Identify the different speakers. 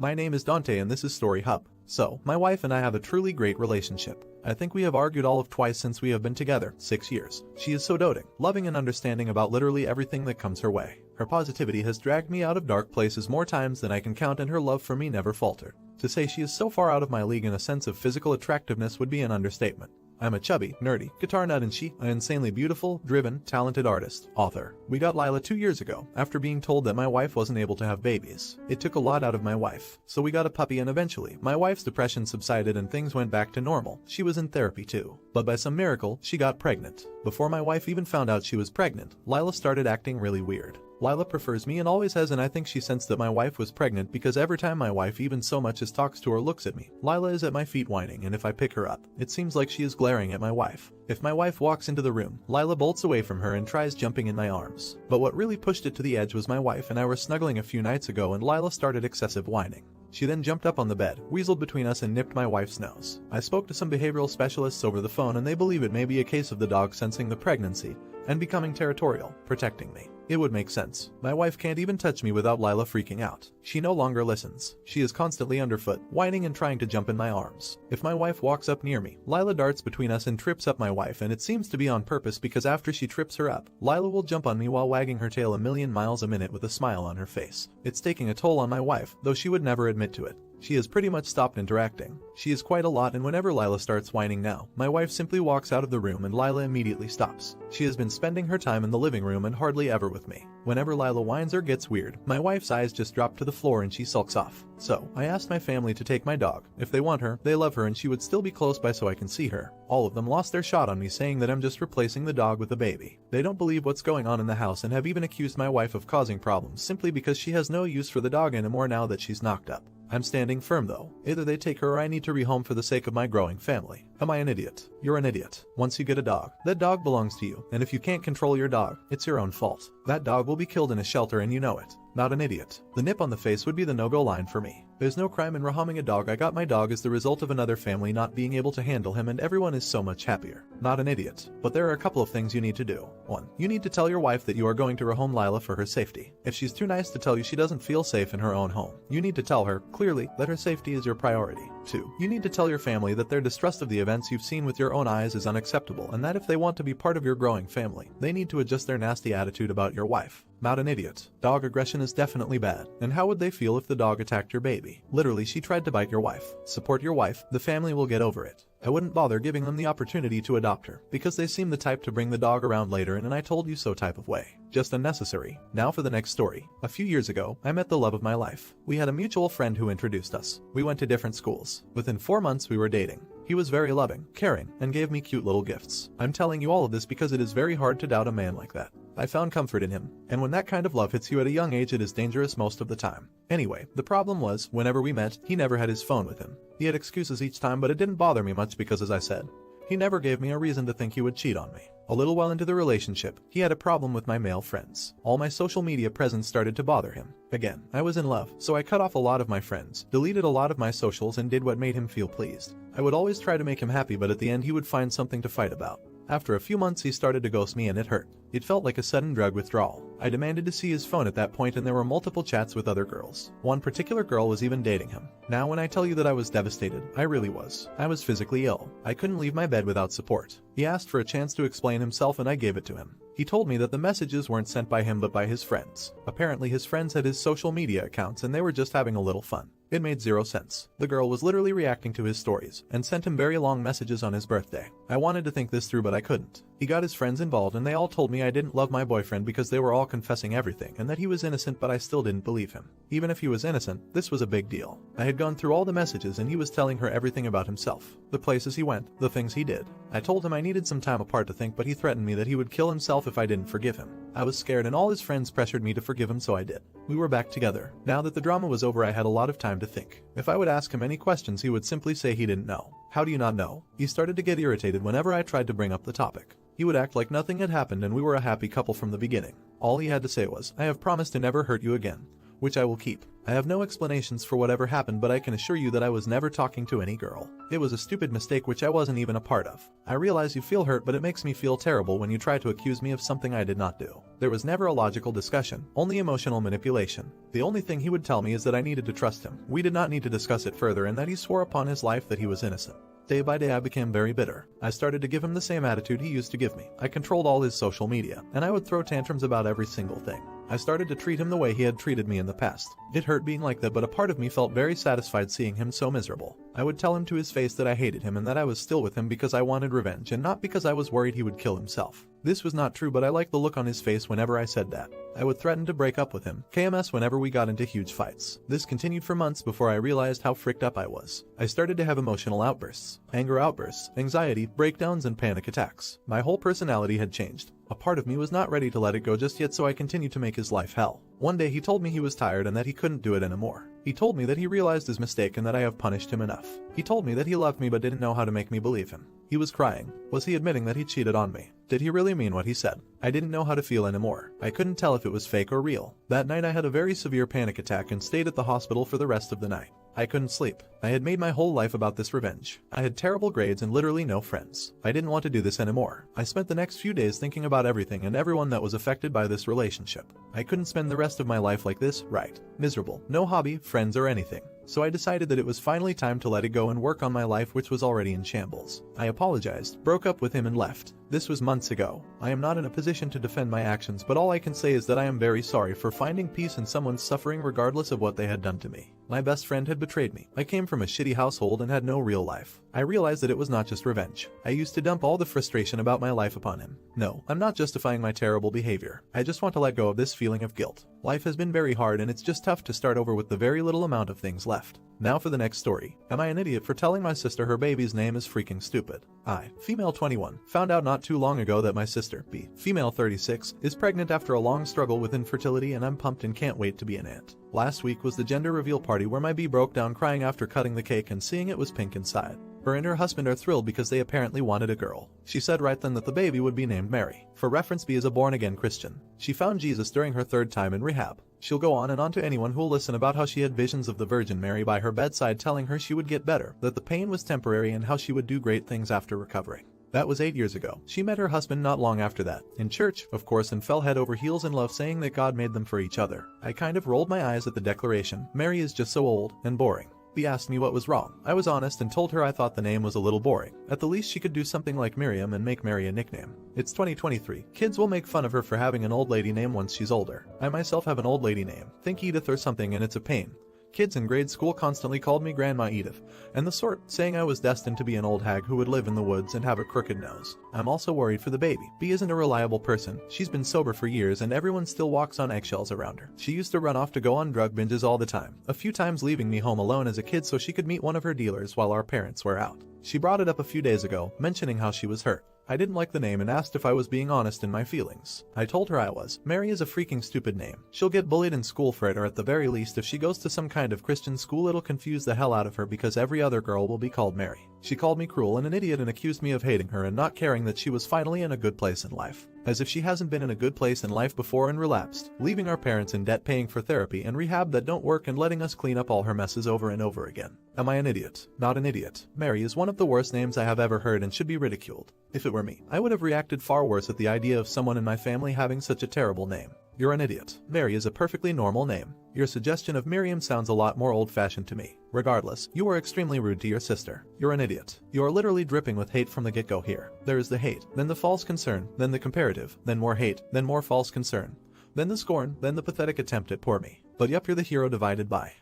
Speaker 1: My name is Dante and this is Story Hub. So, my wife and I have a truly great relationship. I think we have argued all of twice since we have been together, 6 years. She is so doting, loving and understanding about literally everything that comes her way. Her positivity has dragged me out of dark places more times than I can count and her love for me never faltered. To say she is so far out of my league in a sense of physical attractiveness would be an understatement. I'm a chubby, nerdy, guitar nut and she, an insanely beautiful, driven, talented artist, author. We got Lila 2 years ago, after being told that my wife wasn't able to have babies. It took a lot out of my wife. So we got a puppy and eventually, my wife's depression subsided and things went back to normal. She was in therapy too. But by some miracle, she got pregnant. Before my wife even found out she was pregnant, Lila started acting really weird. Lila prefers me and always has, and I think she sensed that my wife was pregnant because every time my wife even so much as talks to or looks at me, Lila is at my feet whining, and if I pick her up, it seems like she is glaring at my wife. If my wife walks into the room, Lila bolts away from her and tries jumping in my arms. But what really pushed it to the edge was my wife and I were snuggling a few nights ago and Lila started excessive whining. She then jumped up on the bed, weaseled between us and nipped my wife's nose. I spoke to some behavioral specialists over the phone and they believe it may be a case of the dog sensing the pregnancy and becoming territorial, protecting me. It would make sense. My wife can't even touch me without Lila freaking out. She no longer listens. She is constantly underfoot, whining and trying to jump in my arms. If my wife walks up near me, Lila darts between us and trips up my wife, and it seems to be on purpose because after she trips her up, Lila will jump on me while wagging her tail a million miles a minute with a smile on her face. It's taking a toll on my wife, though she would never admit to it. She has pretty much stopped interacting. She is quite a lot, and whenever Lila starts whining now, my wife simply walks out of the room and Lila immediately stops. She has been spending her time in the living room and hardly ever with me. Whenever Lila whines or gets weird, my wife's eyes just drop to the floor and she sulks off. So, I asked my family to take my dog. If they want her, they love her and she would still be close by so I can see her. All of them lost their shot on me, saying that I'm just replacing the dog with a baby. They don't believe what's going on in the house and have even accused my wife of causing problems simply because she has no use for the dog anymore now that she's knocked up. I'm standing firm though. Either they take her or I need to rehome for the sake of my growing family. Am I an idiot? You're an idiot. Once you get a dog, that dog belongs to you, and if you can't control your dog, it's your own fault. That dog will be killed in a shelter and you know it. Not an idiot. The nip on the face would be the no-go line for me. There's no crime in rehoming a dog. I got my dog as the result of another family not being able to handle him and everyone is so much happier. Not an idiot. But there are a couple of things you need to do. 1. You need to tell your wife that you are going to rehome Lila for her safety. If she's too nice to tell you she doesn't feel safe in her own home, you need to tell her, clearly, that her safety is your priority. 2. You need to tell your family that their distrust of the events you've seen with your own eyes is unacceptable and that if they want to be part of your growing family, they need to adjust their nasty attitude about your wife. Not an idiot. Dog aggression is definitely bad. And how would they feel if the dog attacked your baby? Literally, she tried to bite your wife. Support your wife, the family will get over it. I wouldn't bother giving them the opportunity to adopt her, because they seem the type to bring the dog around later in an I told you so type of way. Just unnecessary. Now for the next story. A few years ago, I met the love of my life. We had a mutual friend who introduced us. We went to different schools. Within 4 months we were dating. He was very loving, caring, and gave me cute little gifts. I'm telling you all of this because it is very hard to doubt a man like that. I found comfort in him, and when that kind of love hits you at a young age it is dangerous most of the time. Anyway, the problem was, whenever we met, he never had his phone with him. He had excuses each time, but it didn't bother me much because, as I said, he never gave me a reason to think he would cheat on me. A little while into the relationship, he had a problem with my male friends. All my social media presence started to bother him. Again, I was in love, so I cut off a lot of my friends, deleted a lot of my socials, and did what made him feel pleased. I would always try to make him happy, but at the end he would find something to fight about. After a few months he started to ghost me and it hurt. It felt like a sudden drug withdrawal. I demanded to see his phone at that point and there were multiple chats with other girls. One particular girl was even dating him. Now when I tell you that I was devastated, I really was. I was physically ill. I couldn't leave my bed without support. He asked for a chance to explain himself and I gave it to him. He told me that the messages weren't sent by him but by his friends. Apparently his friends had his social media accounts and they were just having a little fun. It made zero sense. The girl was literally reacting to his stories and sent him very long messages on his birthday. I wanted to think this through but I couldn't. He got his friends involved and they all told me I didn't love my boyfriend because they were all confessing everything and that he was innocent, but I still didn't believe him. Even if he was innocent, this was a big deal. I had gone through all the messages and he was telling her everything about himself. The places he went, the things he did. I told him I needed some time apart to think, but he threatened me that he would kill himself if I didn't forgive him. I was scared and all his friends pressured me to forgive him, so I did. We were back together. Now that the drama was over I had a lot of time to think. If I would ask him any questions he would simply say he didn't know. How do you not know? He started to get irritated whenever I tried to bring up the topic. He would act like nothing had happened and we were a happy couple from the beginning. All he had to say was, "I have promised to never hurt you again." which I will keep. I have no explanations for whatever happened, but I can assure you that I was never talking to any girl. It was a stupid mistake which I wasn't even a part of. I realize you feel hurt, but it makes me feel terrible when you try to accuse me of something I did not do. There was never a logical discussion, only emotional manipulation. The only thing he would tell me is that I needed to trust him. We did not need to discuss it further, and that he swore upon his life that he was innocent. Day by day I became very bitter. I started to give him the same attitude he used to give me. I controlled all his social media, and I would throw tantrums about every single thing. I started to treat him the way he had treated me in the past. It hurt being like that, but a part of me felt very satisfied seeing him so miserable. I would tell him to his face that I hated him and that I was still with him because I wanted revenge and not because I was worried he would kill himself. This was not true, but I liked the look on his face whenever I said that. I would threaten to break up with him, KMS, whenever we got into huge fights. This continued for months before I realized how fricked up I was. I started to have emotional outbursts, anger outbursts, anxiety, breakdowns, and panic attacks. My whole personality had changed. A part of me was not ready to let it go just yet, so I continued to make his life hell. One day he told me he was tired and that he couldn't do it anymore. He told me that he realized his mistake and that I have punished him enough. He told me that he loved me but didn't know how to make me believe him. He was crying. Was he admitting that he cheated on me? Did he really mean what he said? I didn't know how to feel anymore. I couldn't tell if it was fake or real. That night I had a very severe panic attack and stayed at the hospital for the rest of the night. I couldn't sleep. I had made my whole life about this revenge. I had terrible grades and literally no friends. I didn't want to do this anymore. I spent the next few days thinking about everything and everyone that was affected by this relationship. I couldn't spend the rest of my life like this, right? Miserable. No hobby, friends, or anything. So I decided that it was finally time to let it go and work on my life, which was already in shambles. I apologized, broke up with him, and left. This was months ago. I am not in a position to defend my actions, but all I can say is that I am very sorry for finding peace in someone's suffering regardless of what they had done to me. My best friend had betrayed me. I came from a shitty household and had no real life. I realized that it was not just revenge. I used to dump all the frustration about my life upon him. No, I'm not justifying my terrible behavior. I just want to let go of this feeling of guilt. Life has been very hard and it's just tough to start over with the very little amount of things left. Now for the next story. Am I an idiot for telling my sister her baby's name is freaking stupid? I, female 21, found out not too long ago that my sister, B, female 36, is pregnant after a long struggle with infertility, and I'm pumped and can't wait to be an aunt. Last week was the gender reveal party where my B broke down crying after cutting the cake and seeing it was pink inside. Her and her husband are thrilled because they apparently wanted a girl. She said right then that the baby would be named Mary. For reference, B is a born-again Christian. She found Jesus during her 3rd time in rehab. She'll go on and on to anyone who'll listen about how she had visions of the Virgin Mary by her bedside telling her she would get better, that the pain was temporary, and how she would do great things after recovering. That was 8 years ago. She met her husband not long after that, in church, of course, and fell head over heels in love, saying that God made them for each other. I kind of rolled my eyes at the declaration. Mary is just so old and boring. B asked me what was wrong. I was honest and told her I thought the name was a little boring. At the least she could do something like Miriam and make Mary a nickname. It's 2023. Kids will make fun of her for having an old lady name once she's older. I myself have an old lady name. Think Edith or something, and it's a pain. Kids in grade school constantly called me Grandma Edith, and the sort, saying I was destined to be an old hag who would live in the woods and have a crooked nose. I'm also worried for the baby. B isn't a reliable person. She's been sober for years and everyone still walks on eggshells around her. She used to run off to go on drug binges all the time, a few times leaving me home alone as a kid so she could meet one of her dealers while our parents were out. She brought it up a few days ago, mentioning how she was hurt. I didn't like the name and asked if I was being honest in my feelings. I told her I was. Mary is a freaking stupid name. She'll get bullied in school for it, or at the very least if she goes to some kind of Christian school it'll confuse the hell out of her because every other girl will be called Mary. She called me cruel and an idiot and accused me of hating her and not caring that she was finally in a good place in life. As if she hasn't been in a good place in life before and relapsed, leaving our parents in debt, paying for therapy and rehab that don't work, and letting us clean up all her messes over and over again. Am I an idiot? Not an idiot. Mary is one of the worst names I have ever heard and should be ridiculed. If it were me, I would have reacted far worse at the idea of someone in my family having such a terrible name. You're an idiot. Mary is a perfectly normal name. Your suggestion of Miriam sounds a lot more old-fashioned to me. Regardless, you were extremely rude to your sister. You're an idiot. You are literally dripping with hate from the get-go here. There is the hate, then the false concern, then the comparative, then more hate, then more false concern, then the scorn, then the pathetic attempt at poor me. But yup, you're the hero divided by